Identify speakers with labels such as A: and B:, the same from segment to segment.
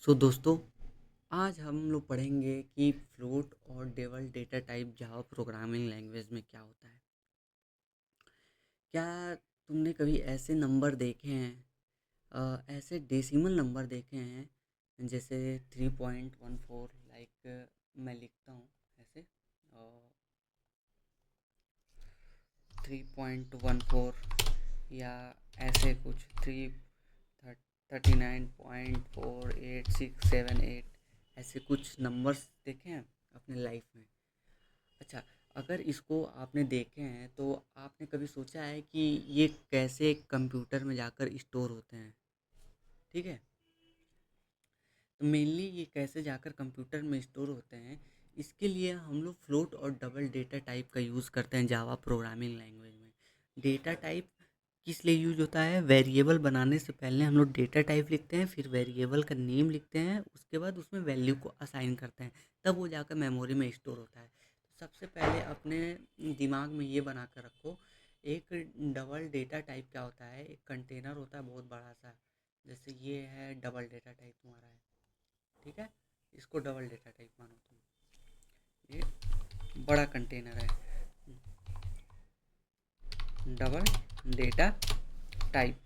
A: दोस्तों, आज हम लोग पढ़ेंगे कि फ्लोट और devil data type Java programming language में क्या होता है। क्या तुमने कभी ऐसे नंबर देखे हैं, ऐसे डेसिमल नंबर देखे हैं, जैसे 3.14, लाइक मैं लिखता हूँ ऐसे 3.14, या ऐसे कुछ 39.4867 8 ऐसे कुछ नंबर्स देखे हैं अपने लाइफ में। अच्छा, अगर इसको आपने देखे हैं तो आपने कभी सोचा है कि ये कैसे कंप्यूटर में जाकर स्टोर होते हैं? ठीक है, तो मेनली ये कैसे जाकर कंप्यूटर में स्टोर होते हैं, इसके लिए हम लोग फ्लोट और डबल डेटा टाइप का यूज़ करते हैं जावा प्रोग्रामिंग लैंग्वेज में। डेटा टाइप किस लिए यूज होता है? वेरिएबल बनाने से पहले हम लोग डेटा टाइप लिखते हैं, फिर वेरिएबल का नेम लिखते हैं, उसके बाद उसमें वैल्यू को असाइन करते हैं, तब वो जाकर मेमोरी में स्टोर होता है। तो सबसे पहले अपने दिमाग में ये बना कर रखो, एक डबल डेटा टाइप क्या होता है? एक कंटेनर होता है बहुत बड़ा सा, जैसे ये है डबल डेटा टाइप तुम्हारा है, ठीक है? इसको डबल डेटा टाइप मानो तुम, ये बड़ा कंटेनर है, डबल डेटा टाइप,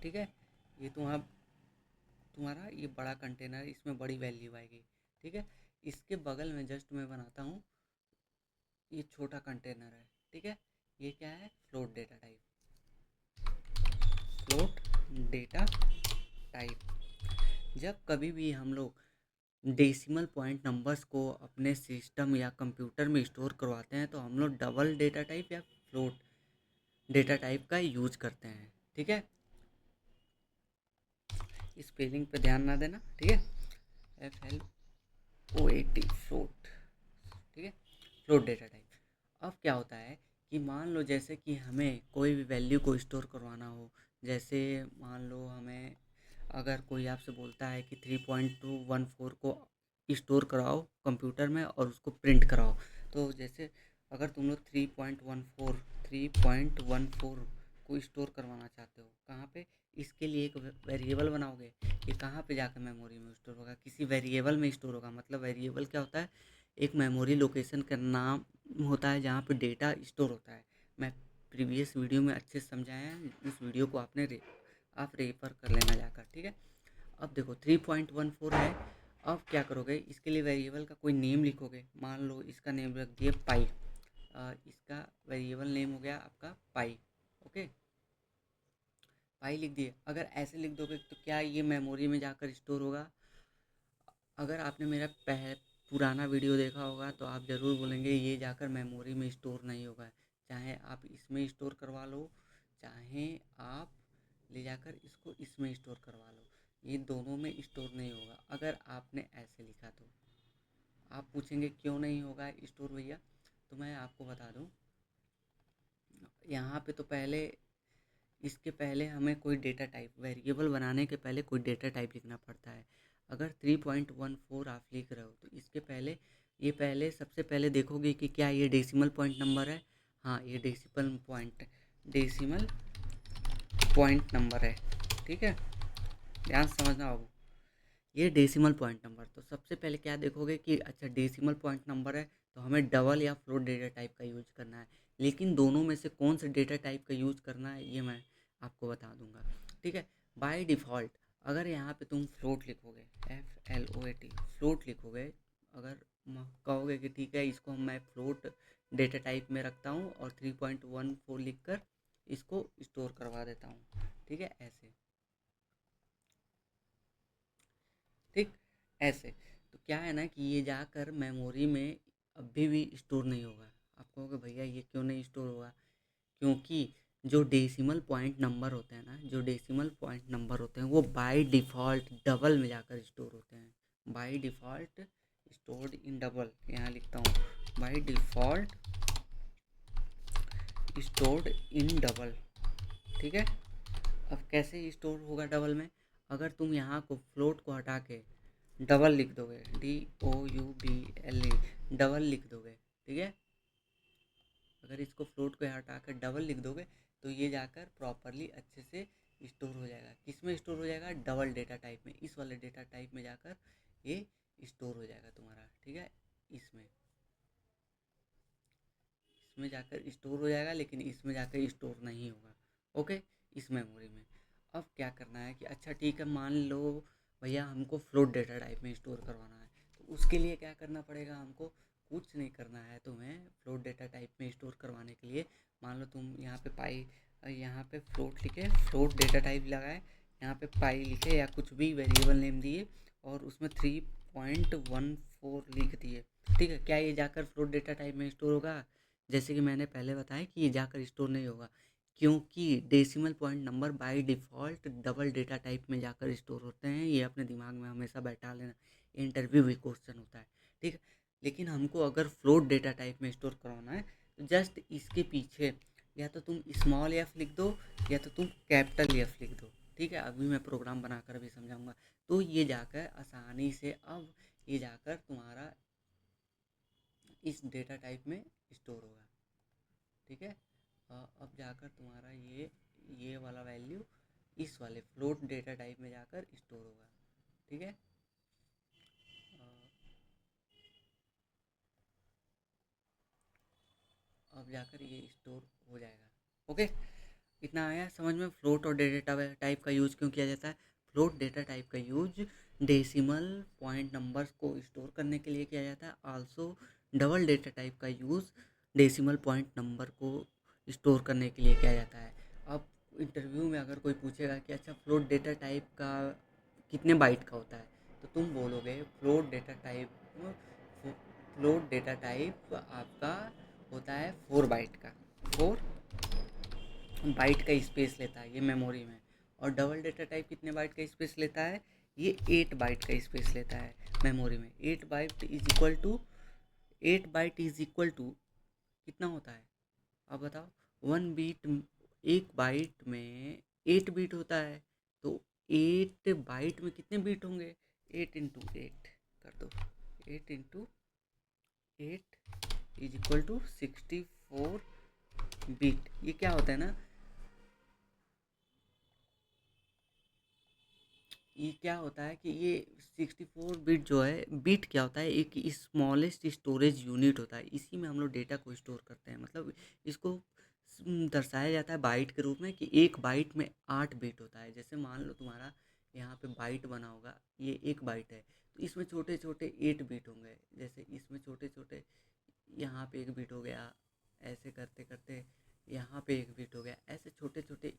A: ठीक है? ये तुम्हारा ये बड़ा कंटेनर, इसमें बड़ी वैल्यू आएगी, ठीक है? इसके बगल में जस्ट मैं बनाता हूँ, ये छोटा कंटेनर है, ठीक है? ये क्या है? Float data type, float data type. जब कभी भी हम लोग डेसिमल पॉइंट नंबर्स को अपने सिस्टम या कंप्यूटर में स्टोर करवाते हैं, तो हम लोग डबल डेटा टाइप या फ्लोट डेटा टाइप का यूज करते हैं, ठीक है? स्पेलिंग पे ध्यान ना देना, ठीक है? FLOAT, फ्लोट, ठीक है? Float data type. अब क्या होता है कि मान लो जैसे कि हमें कोई भी वैल्यू को स्टोर करवाना हो, जैसे मान लो हमें अगर कोई आपसे बोलता है कि 3.214 को स्टोर कराओ कंप्यूटर में और उसको प्रिंट कराओ, तो जैसे अगर तुम लोग 3.14 को स्टोर करवाना चाहते हो, कहाँ पे? इसके लिए एक वेरिएबल बनाओगे, ये कहाँ पे जाकर मेमोरी में स्टोर होगा? किसी वेरिएबल में स्टोर होगा। मतलब वेरिएबल क्या होता है? एक मेमोरी लोकेशन का नाम होता है जहाँ पे डेटा स्टोर होता है। मैं प्रीवियस वीडियो में अच्छे से समझाया है, उस वीडियो को आप रेफर कर लेना जाकर, ठीक है? अब देखो 3.14 है। अब क्या करोगे? इसके लिए वेरिएबल का कोई नेम लिखोगे, मान लो इसका नेम रख दिए पाई। इसका वेरिएबल नेम हो गया आपका पाई, ओके? पाई लिख दिए। अगर ऐसे लिख दोगे तो क्या ये मेमोरी में जाकर स्टोर होगा? अगर आपने मेरा पुराना वीडियो देखा होगा तो आप ज़रूर बोलेंगे ये जाकर मेमोरी में स्टोर नहीं होगा। चाहे आप इसमें स्टोर करवा लो, चाहे आप ले जाकर इसको इसमें स्टोर करवा लो, ये दोनों में स्टोर नहीं होगा अगर आपने ऐसे लिखा तो। आप पूछेंगे क्यों नहीं होगा स्टोर भैया? तो मैं आपको बता दूं, यहाँ पे तो पहले, इसके पहले हमें कोई डेटा टाइप, वेरिएबल बनाने के पहले कोई डेटा टाइप लिखना पड़ता है। अगर 3.14 आप लिख रहे हो तो इसके पहले, ये पहले सबसे पहले देखोगे कि क्या ये डेसिमल पॉइंट नंबर है। हाँ, ये डेसिमल पॉइंट नंबर है, ठीक है? ध्यान से समझना बाबू, ये डेसिमल पॉइंट नंबर। तो सबसे पहले क्या देखोगे कि अच्छा डेसिमल पॉइंट नंबर है, तो हमें डबल या फ्लोट डेटा टाइप का यूज करना है। लेकिन दोनों में से कौन से डेटा टाइप का यूज करना है ये मैं आपको बता दूंगा, ठीक है? बाय डिफ़ॉल्ट अगर यहाँ पे तुम फ्लोट लिखोगे, FLOAT, फ्लोट लिखोगे, अगर कहोगे कि ठीक है इसको मैं फ्लोट डेटा टाइप में रखता हूँ और 3.14 लिख कर इसको स्टोर करवा देता हूँ, ठीक है? ऐसे, ठीक, ऐसे। तो क्या है ना कि ये जाकर मेमोरी में अभी भी स्टोर नहीं होगा। आप कहोगे भैया ये क्यों नहीं स्टोर होगा? क्योंकि जो डेसिमल पॉइंट नंबर होते हैं ना, जो डेसिमल पॉइंट नंबर होते हैं वो बाय डिफ़ॉल्ट डबल में जाकर स्टोर होते हैं। By default stored in double, यहाँ लिखता हूँ, by default stored in double, ठीक है? अब कैसे स्टोर होगा डबल में? अगर तुम यहाँ को फ्लोट को हटा के डबल लिख दोगे, DOUBLE, डबल लिख दोगे, ठीक है? अगर इसको फ्लोट को हटा कर डबल लिख दोगे तो ये जाकर प्रॉपरली अच्छे से स्टोर हो जाएगा। किस में स्टोर हो जाएगा? डबल डेटा टाइप में। इस वाले डेटा टाइप में जाकर ये स्टोर हो जाएगा तुम्हारा, ठीक है। इसमें इसमें जाकर स्टोर हो जाएगा, लेकिन इसमें जाकर स्टोर नहीं होगा, ओके, इस मेमोरी में। अब क्या करना है कि अच्छा ठीक है, मान लो भैया हमको फ्लोट डेटा टाइप में स्टोर करवाना है, तो उसके लिए क्या करना पड़ेगा? हमको कुछ नहीं करना है तुम्हें। फ्लोट डेटा टाइप में स्टोर करवाने के लिए मान लो तुम यहाँ पे पाई, यहाँ पे फ्लोट लिखे, फ्लोट डेटा टाइप लगाए, यहाँ पे पाई लिखे या कुछ भी वेरिएबल नेम दिए और उसमें 3.14 लिख दिए, ठीक है। क्या ये जाकर फ्लोट डेटा टाइप में स्टोर होगा? जैसे कि मैंने पहले बताया कि ये जाकर स्टोर नहीं होगा, क्योंकि decimal point number by default double data type में जाकर स्टोर होते हैं। ये अपने दिमाग में हमेशा बैठा लेना, इंटरव्यू भी क्वेश्चन होता है, ठीक है। लेकिन हमको अगर फ्लोट डेटा टाइप में स्टोर करवाना है तो जस्ट इसके पीछे या तो तुम स्मॉल एफ लिख दो या तो तुम कैपिटल एफ लिख दो, ठीक है। अभी मैं प्रोग्राम बनाकर भी समझाऊंगा। तो ये जाकर आसानी से अब ये जाकर तुम्हारा इस डेटा टाइप में स्टोर होगा, ठीक है। अब जाकर तुम्हारा ये वाला वैल्यू इस वाले फ्लोट डेटा टाइप में जाकर स्टोर होगा, ठीक है। अब जाकर ये स्टोर हो जाएगा, ओके। इतना आया समझ में? फ्लोट और डेटा टाइप का यूज़ क्यों किया जाता है? फ्लोट डेटा टाइप का यूज डेसिमल पॉइंट नंबर्स को स्टोर करने के लिए किया जाता है। आल्सो डबल डेटा टाइप का यूज़ डेसिमल पॉइंट नंबर को स्टोर करने के लिए किया जाता है। अब इंटरव्यू में अगर कोई पूछेगा कि अच्छा फ्लोट डेटा टाइप का कितने बाइट का होता है, तो तुम बोलोगे फ्लोट डेटा टाइप आपका होता है 4 बाइट का। 4 बाइट का स्पेस लेता है ये मेमोरी में। और डबल डेटा टाइप कितने बाइट का स्पेस लेता है? ये 8 बाइट का स्पेस लेता है मेमोरी में। 8 बाइट इज इक्वल टू कितना होता है? अब बताओ। 1 बीट, एक बाइट में 8 बीट होता है, तो 8 बाइट में कितने बीट होंगे? 8 × 8 कर दो। 8 × 8 इज इक्वल टू 64 बीट। ये क्या होता है ना, ये क्या होता है कि ये 64 बिट जो है, बिट क्या होता है? एक स्मॉलेस्ट स्टोरेज यूनिट होता है। इसी में हम लोग डेटा को स्टोर करते हैं। मतलब इसको दर्शाया जाता है बाइट के रूप में कि एक बाइट में 8 बिट होता है। जैसे मान लो तुम्हारा यहाँ पे बाइट बना होगा, ये एक बाइट है, तो इसमें छोटे छोटे 8 बिट होंगे। जैसे इसमें छोटे छोटे, यहाँ पे एक बिट हो गया, ऐसे करते करते यहाँ पे एक बिट हो गया, ऐसे छोटे छोटे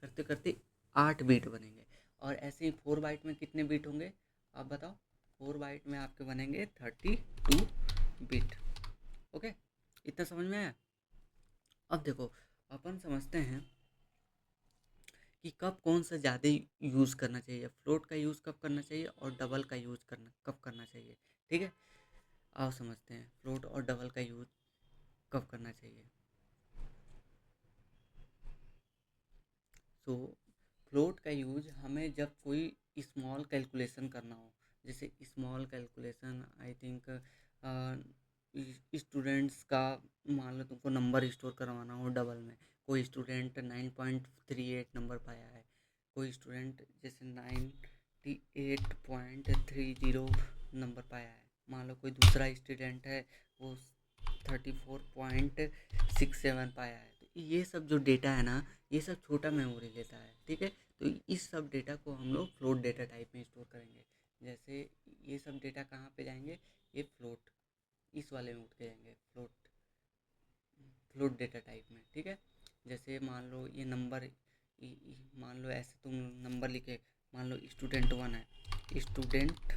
A: करते करते 8 बिट बनेंगे। और ऐसे ही 4 बाइट में कितने बिट होंगे? आप बताओ। 4 बाइट में आपके बनेंगे 32 बिट, ओके। इतना समझ में आया? अब देखो, अपन समझते हैं कि कब कौन सा ज़्यादा यूज़ करना चाहिए, फ्लोट का यूज़ कब करना चाहिए और डबल का यूज़ कब करना चाहिए, ठीक है। आओ समझते हैं फ्लोट और डबल का यूज़ कब करना चाहिए। सो फ्लोट का यूज हमें जब कोई स्मॉल कैलकुलेशन करना हो, जैसे small calculation I think students का, मान लो तुमको नंबर स्टोर करवाना हो डबल में। कोई स्टूडेंट 9.38 नंबर पाया है, कोई स्टूडेंट जैसे 98.30 नंबर पाया है। मान लो कोई दूसरा स्टूडेंट है, वो 34.67 पाया है। तो ये सब जो डेटा है ना, ये सब छोटा मेमोरी लेता है, ठीक है। तो इस सब डेटा को हम लोग फ्लोट डेटा टाइप में स्टोर करेंगे। जैसे ये सब डेटा कहाँ पे जाएंगे? ये फ्लोट, इस वाले में उठ के जाएंगे, फ्लोट फ्लोट डेटा टाइप में, ठीक है। जैसे मान लो ये नंबर, मान लो ऐसे तुम नंबर लिखे, मान लो स्टूडेंट 1 है, स्टूडेंट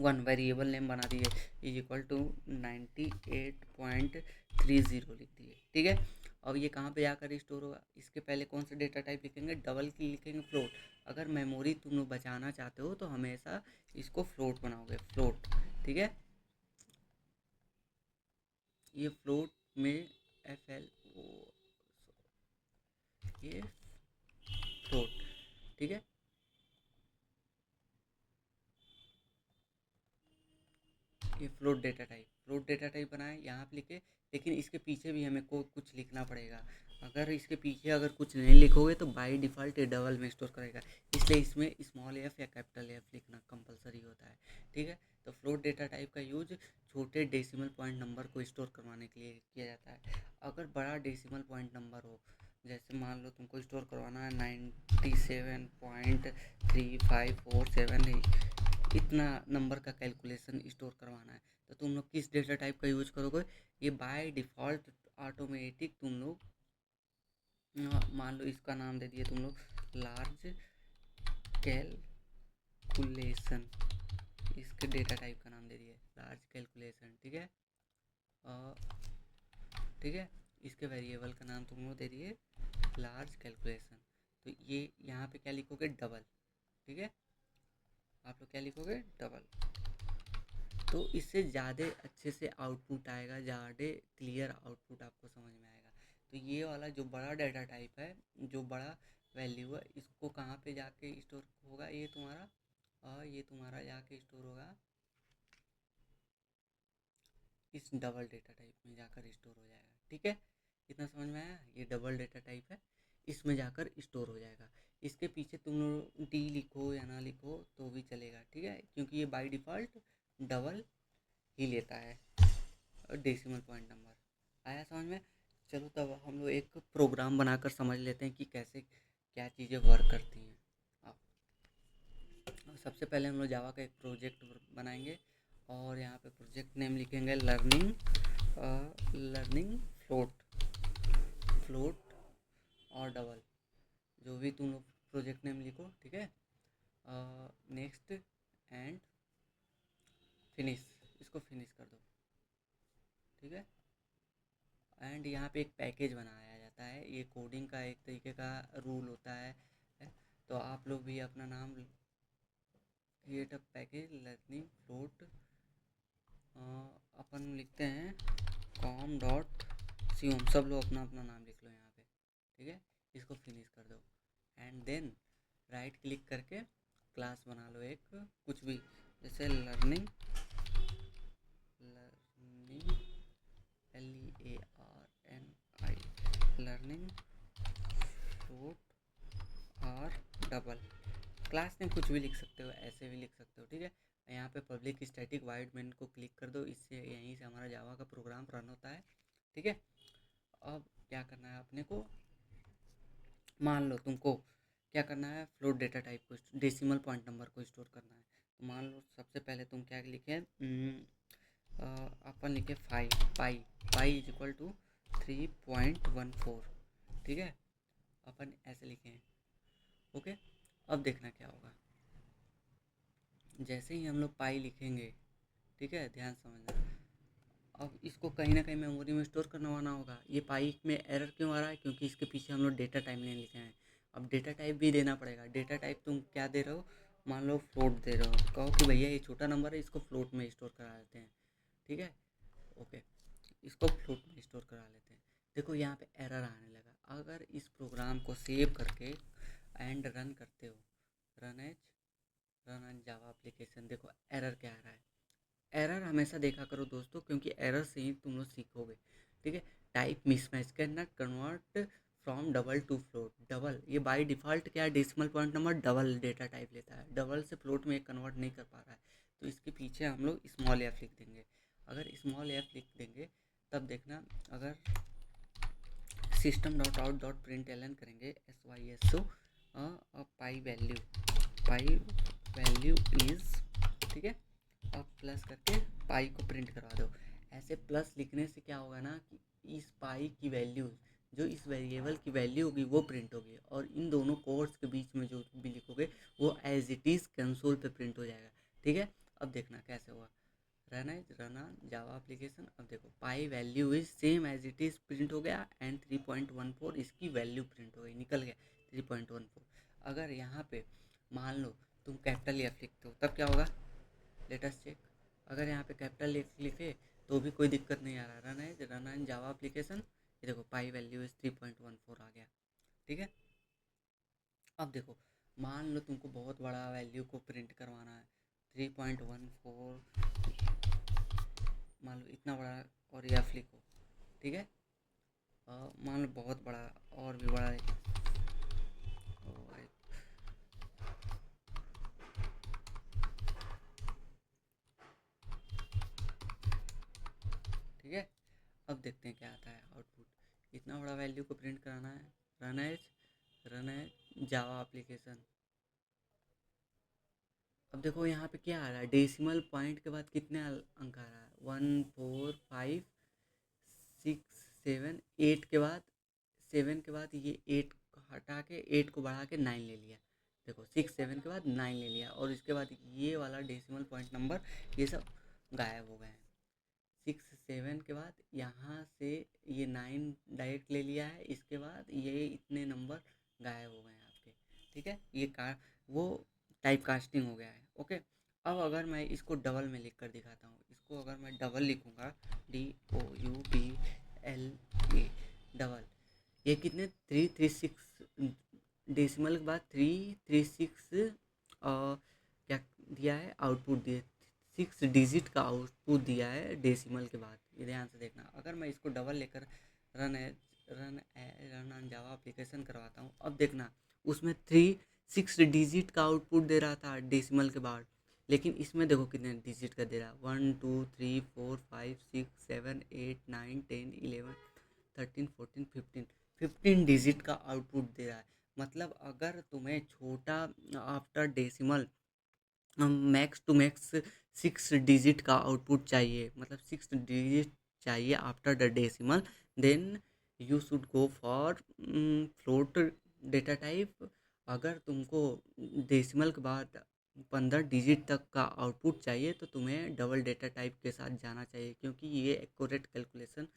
A: 1 वेरिएबल नेम बना दिए, इज इक्वल टू 98.30 लिख दिए, ठीक है। अब ये कहाँ पे जाकर स्टोर होगा? इसके पहले कौन सा डेटा टाइप लिखेंगे? डबल की लिखेंगे, फ्लोट। अगर मेमोरी तुम लोग बचाना चाहते हो तो हमेशा इसको फ्लोट बनाओगे, फ्लोट, ठीक है। ये फ्लोट में FLO, ये फ्लोट, ठीक है। ये फ्लोट डेटा टाइप बनाए यहाँ पे लिखे, लेकिन इसके पीछे भी हमें को कुछ लिखना पड़ेगा। अगर इसके पीछे अगर कुछ नहीं लिखोगे तो बाय डिफ़ॉल्ट ये डबल में स्टोर करेगा, इसलिए इसमें स्मॉल एफ या कैपिटल एफ लिखना कंपलसरी होता है। ठीक है, तो फ्लोट डेटा टाइप का यूज छोटे डेसिमल पॉइंट नंबर को स्टोर करवाने के लिए किया जाता है। अगर बड़ा डेसिमल पॉइंट नंबर हो, जैसे मान लो तुमको स्टोर करवाना है 97.3547, इतना नंबर का कैलकुलेशन स्टोर करवाना है, तो तुम लोग किस डेटा टाइप का यूज करोगे? ये बाय डिफ़ॉल्ट ऑटोमेटिक तुम लोग मान लो इसका नाम दे दिए तुम लोग लार्ज कैलकुलेशन, इसके डेटा टाइप का नाम दे दिए लार्ज कैलकुलेशन। ठीक है, ठीक है, इसके वेरिएबल का नाम तुम लोग दे दिए लार्ज कैलकुलेशन। तो ये यहाँ पे क्या लिखोगे? डबल। ठीक है, आप लोग क्या लिखोगे? डबल। तो इससे ज़्यादा अच्छे से आउटपुट आएगा, ज़्यादा क्लियर आउटपुट आपको समझ में आएगा। तो ये वाला जो बड़ा डाटा टाइप है, जो बड़ा वैल्यू है, इसको कहाँ पे जाके स्टोर होगा? ये तुम्हारा जाके स्टोर होगा इस डबल डेटा टाइप में जाकर स्टोर हो जाएगा। ठीक है, इतना समझ में आया? ये डबल डेटा टाइप है, इसमें जाकर स्टोर हो जाएगा। इसके पीछे तुम लोग डी लिखो या ना लिखो तो भी चलेगा। ठीक है, क्योंकि ये बाय डिफ़ॉल्ट डबल ही लेता है डेसिमल पॉइंट नंबर। आया समझ में? चलो तब हम लोग एक प्रोग्राम बनाकर समझ लेते हैं कि कैसे क्या चीज़ें वर्क करती हैं। सबसे पहले हम लोग जावा का एक प्रोजेक्ट बनाएंगे और यहाँ पे प्रोजेक्ट नेम लिखेंगे लर्निंग फ्लोट और डबल, जो भी तुम लोग प्रोजेक्ट नेम लिखो। ठीक है, नेक्स्ट एंड फिनिश, इसको फिनिश कर दो। ठीक है, एंड यहाँ पे एक पैकेज बनाया जाता है, ये कोडिंग का एक तरीके का रूल होता है। तो आप लोग भी अपना नाम create a package learning float, अपन लिखते हैं com.com, सब लोग अपना अपना नाम लिख लो यहाँ पे। ठीक है, इसको फिनिश कर दो एंड देन राइट क्लिक करके क्लास बना लो एक, कुछ भी, जैसे लर्निंग लर्निंग फ्लोट और डबल। क्लास नेम कुछ भी लिख सकते हो, ऐसे भी लिख सकते हो। ठीक है, यहाँ पे पब्लिक स्टैटिक वाइड मेन को क्लिक कर दो, इससे यहीं से हमारा जावा का प्रोग्राम रन होता है। ठीक है, अब क्या करना है अपने को? मान लो तुमको क्या करना है? फ्लोट डेटा टाइप को डेसिमल पॉइंट नंबर को स्टोर करना है। तो मान लो सबसे पहले तुम क्या लिखे, अपन लिखे पाई पाई इज इक्वल टू 3.14। ठीक है, अपन ऐसे लिखे हैं। ओके, अब देखना क्या होगा। जैसे ही हम लोग पाई लिखेंगे, ठीक है, ध्यान समझना, अब इसको कहीं ना कहीं मेमोरी में स्टोर करवाना होगा। ये पाई में एरर क्यों आ रहा है? क्योंकि इसके पीछे हम लोग डेटा टाइप नहीं लिखे हैं। अब डेटा टाइप भी देना पड़ेगा। डेटा टाइप तुम क्या दे रहे हो? मान लो फ्लोट दे रहे हो, कहो कि भैया ये छोटा नंबर है, इसको फ्लोट में स्टोर करा लेते हैं। ठीक है, ओके, इसको फ्लोट में स्टोर करा लेते हैं। देखो यहाँ पे एरर आने लगा। अगर इस प्रोग्राम को सेव करके एंड रन करते हो, रन एज जावा एप्लीकेशन, देखो एरर क्या आ रहा है। एरर हमेशा देखा करो दोस्तों, क्योंकि एरर से ही तुम लोग सीखोगे। ठीक है, type mismatch can not convert from double two float. Double ये बाय डिफ़ॉल्ट क्या है? Decimal point number double data type लेता है, डबल से फ्लोट में कन्वर्ट नहीं कर पा रहा है। तो इसके पीछे हम लोग स्मॉल एफ लिख देंगे। अगर स्मॉल एफ लिख देंगे तब देखना, अगर system dot out dot print L N करेंगे SYSO पाई वैल्यू इज़, ठीक है, अब प्लस करके पाई को प्रिंट करवा दो। ऐसे प्लस लिखने से क्या होगा ना कि इस पाई की वैल्यू, जो इस वेरिएबल की वैल्यू होगी वो प्रिंट होगी, और इन दोनों कोड्स के बीच में जो भी लिखोगे वो एज इट इज़ कंसोल पे प्रिंट हो जाएगा। ठीक है, अब देखना कैसे हुआ। Run on Java application. अब देखो pi value is same as it is print हो गया, एंड 3.14 इसकी वैल्यू प्रिंट हो गई, निकल गया 3.14। अगर यहाँ पे मान लो तुम कैपिटल एफ लिखते हो तब क्या होगा? Let us check. अगर यहाँ पे कैपिटल एफ लिखे तो भी कोई दिक्कत नहीं आ रहा। रन ऑन जावा एप्लीकेशन, ये देखो पाई वैल्यू इज 3.14 आ गया। ठीक है, अब देखो मान लो तुमको बहुत बड़ा वैल्यू को प्रिंट करवाना है, 3.14, मान लो इतना बड़ा, और एफ लिखो। ठीक है, मान लो बहुत बड़ा और भी बड़ा है। ठीक है, अब देखते हैं क्या आता है आउटपुट। इतना बड़ा वैल्यू को प्रिंट कराना है। Run as Java application. अब देखो यहाँ पे क्या आ रहा है, डेसिमल पॉइंट के बाद कितने अंक आ रहा है, 1 4 5 6 7 8 के बाद 7 के बाद ये 8 हटा के 8 को बढ़ा के 9 ले लिया। देखो 6 7 के बाद 9 ले लिया, और इसके बाद ये वाला डेसिमल पॉइंट नंबर ये सब गायब हो गए हैं। 6 7 के बाद यहाँ से ये 9 डायरेक्ट ले लिया है, इसके बाद ये इतने नंबर गायब हो गए हैं आपके। ठीक है, ये का वो टाइप कास्टिंग हो गया है। ओके, अब अगर मैं इसको डबल में लिख कर दिखाता हूँ, इसको अगर मैं डबल लिखूँगा, DOUBLE डबल, ये कितने 336 डेसिमल के बाद 336 और क्या दिया है, आउटपुट दिए 6 डिजिट का आउटपुट दिया है डेसिमल के बाद। ये ध्यान से देखना, अगर मैं इसको डबल लेकर run run on Java application करवाता हूँ, अब देखना उसमें 6 डिजिट का आउटपुट दे रहा था डेसिमल के बाद, लेकिन इसमें देखो कितने डिजिट का दे रहा है, 1 2 3 4 5 6 7 8 9 10 11 13 14 15 डिजिट का आउटपुट दे रहा है। मतलब अगर तुम्हें छोटा after decimal max to max 6 digit का आउटपुट चाहिए, मतलब 6 डिजिट चाहिए after the decimal, then you should go for float data type. अगर तुमको डेसिमल के बाद 15 डिजिट तक का आउटपुट चाहिए तो तुम्हें डबल डेटा टाइप के साथ जाना चाहिए, क्योंकि ये एक्यूरेट कैलकुलेशन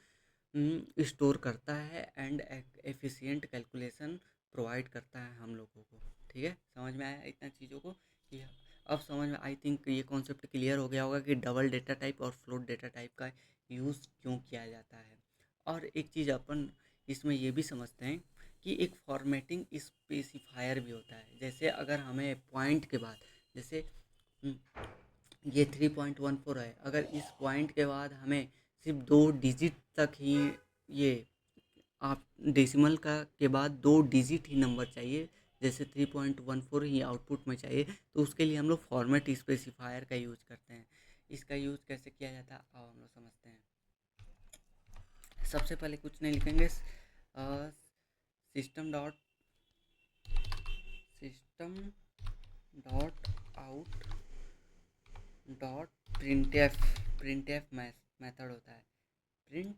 A: स्टोर करता है एंड एफिशिएंट कैलकुलेशन प्रोवाइड करता है हम लोगों को। ठीक है, समझ में आया इतना चीज़ों को कि अब समझ में, आई थिंक ये कॉन्सेप्ट क्लियर हो गया होगा कि डबल डेटा टाइप और फ्लोट डेटा टाइप का यूज़ क्यों किया जाता है। और एक चीज़ अपन इसमें ये भी समझते हैं कि एक फॉर्मेटिंग स्पेसिफायर भी होता है। जैसे अगर हमें पॉइंट के बाद, जैसे ये 3.14 है, अगर इस पॉइंट के बाद हमें सिर्फ 2 डिजिट तक ही ये आप डेसिमल का के बाद 2 डिजिट ही नंबर चाहिए, जैसे 3.14 ही आउटपुट में चाहिए, तो उसके लिए हम लोग फॉर्मेट स्पेसिफायर का यूज़ करते हैं। इसका यूज़ कैसे किया जाता है अब हम लोग समझते हैं। सबसे पहले कुछ नहीं लिखेंगे, system dot out dot print F method होता है, प्रिंट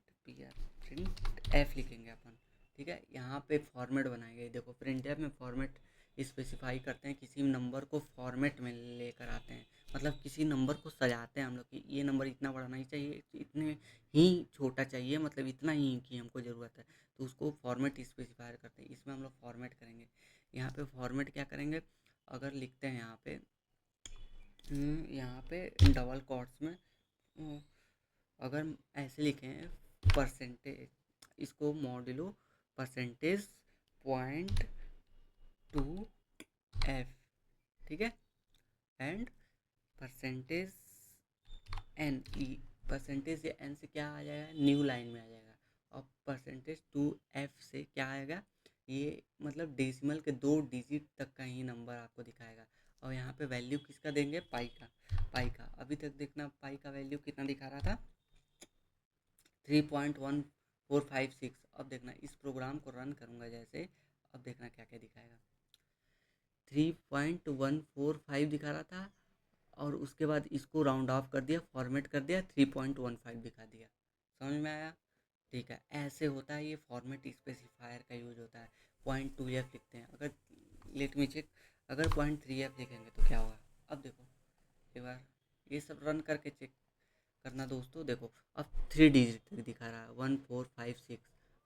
A: एफ लिखेंगे अपन। ठीक है, यहाँ पे फॉर्मेट बनाएंगे। देखो प्रिंट एफ में फॉर्मेट स्पेसिफाई करते हैं, किसी नंबर को फॉर्मेट में लेकर आते हैं, मतलब किसी नंबर को सजाते हैं हम लोग कि ये नंबर इतना बड़ा नहीं चाहिए, इतने ही छोटा चाहिए, मतलब इतना ही की हमको ज़रूरत है, तो उसको फॉर्मेट स्पेसिफाई करते हैं। इसमें हम लोग फॉर्मेट करेंगे। यहाँ पे फॉर्मेट क्या करेंगे, अगर लिखते हैं यहाँ पे डबल कोट्स में, अगर ऐसे लिखें परसेंटेज, इसको modulo percentage point two F, ठीक है, and percentage N E, percentage N से क्या आ जाएगा, न्यू लाइन में आ जाएगा, और परसेंटेज टू एफ से क्या आएगा, ये मतलब डेसिमल के 2 डिजिट तक का ही नंबर आपको दिखाएगा। और यहाँ पे वैल्यू किसका देंगे, पाई का। अभी तक देखना पाई का वैल्यू कितना दिखा रहा था, 3.1456। अब देखना इस प्रोग्राम को रन करूँगा जैसे, अब देखना क्या क्या दिखाएगा, 3.145 दिखा रहा था, और उसके बाद इसको राउंड ऑफ कर दिया, फॉर्मेट कर दिया, 3.15 दिखा दिया। समझ में आया। ठीक है, ऐसे होता है, ये फॉर्मेट स्पेसिफायर का यूज होता है। 0.2f लिखते हैं, अगर लेट मी चेक, अगर 0.3f लिखेंगे तो क्या होगा। अब देखो एक बार ये सब रन करके चेक करना दोस्तों। देखो अब 3 डिजिट तक दिखा रहा है, 1456।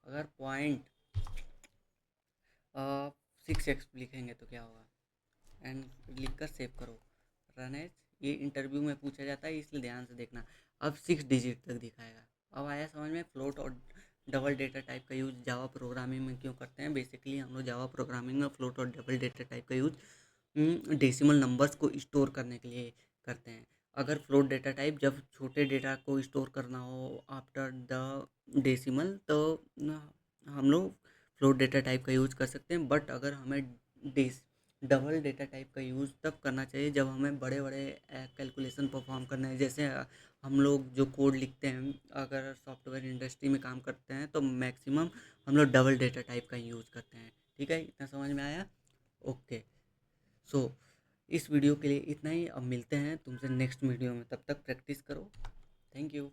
A: अगर 0.6x लिखेंगे तो क्या होगा, एंड लिख कर सेव करो, रन एज। ये इंटरव्यू में पूछा जाता है, इसलिए ध्यान से देखना। अब 6 डिजिट तक दिखाएगा। अब आया समझ में, फ्लोट और डबल डेटा टाइप का यूज़ जावा प्रोग्रामिंग में क्यों करते हैं। बेसिकली हम लोग जावा प्रोग्रामिंग में फ्लोट और डबल डेटा टाइप का यूज़ डेसिमल नंबर्स को स्टोर करने के लिए करते हैं। अगर फ्लोट डेटा टाइप जब छोटे डेटा को स्टोर करना हो आफ्टर द डेसिमल, तो हम लोग फ्लोट डेटा टाइप का यूज़ कर सकते हैं, बट अगर हमें डेस डबल डेटा टाइप का यूज़ तब करना चाहिए जब हमें बड़े बड़े कैलकुलेशन परफॉर्म करना है। जैसे हम लोग जो कोड लिखते हैं, अगर सॉफ्टवेयर इंडस्ट्री में काम करते हैं तो मैक्सिमम हम लोग डबल डेटा टाइप का यूज़ करते हैं। ठीक है, इतना समझ में आया? ओके। सो इस वीडियो के लिए इतना ही। अब मिलते हैं तुमसे नेक्स्ट वीडियो में, तब तक प्रैक्टिस करो। Thank you.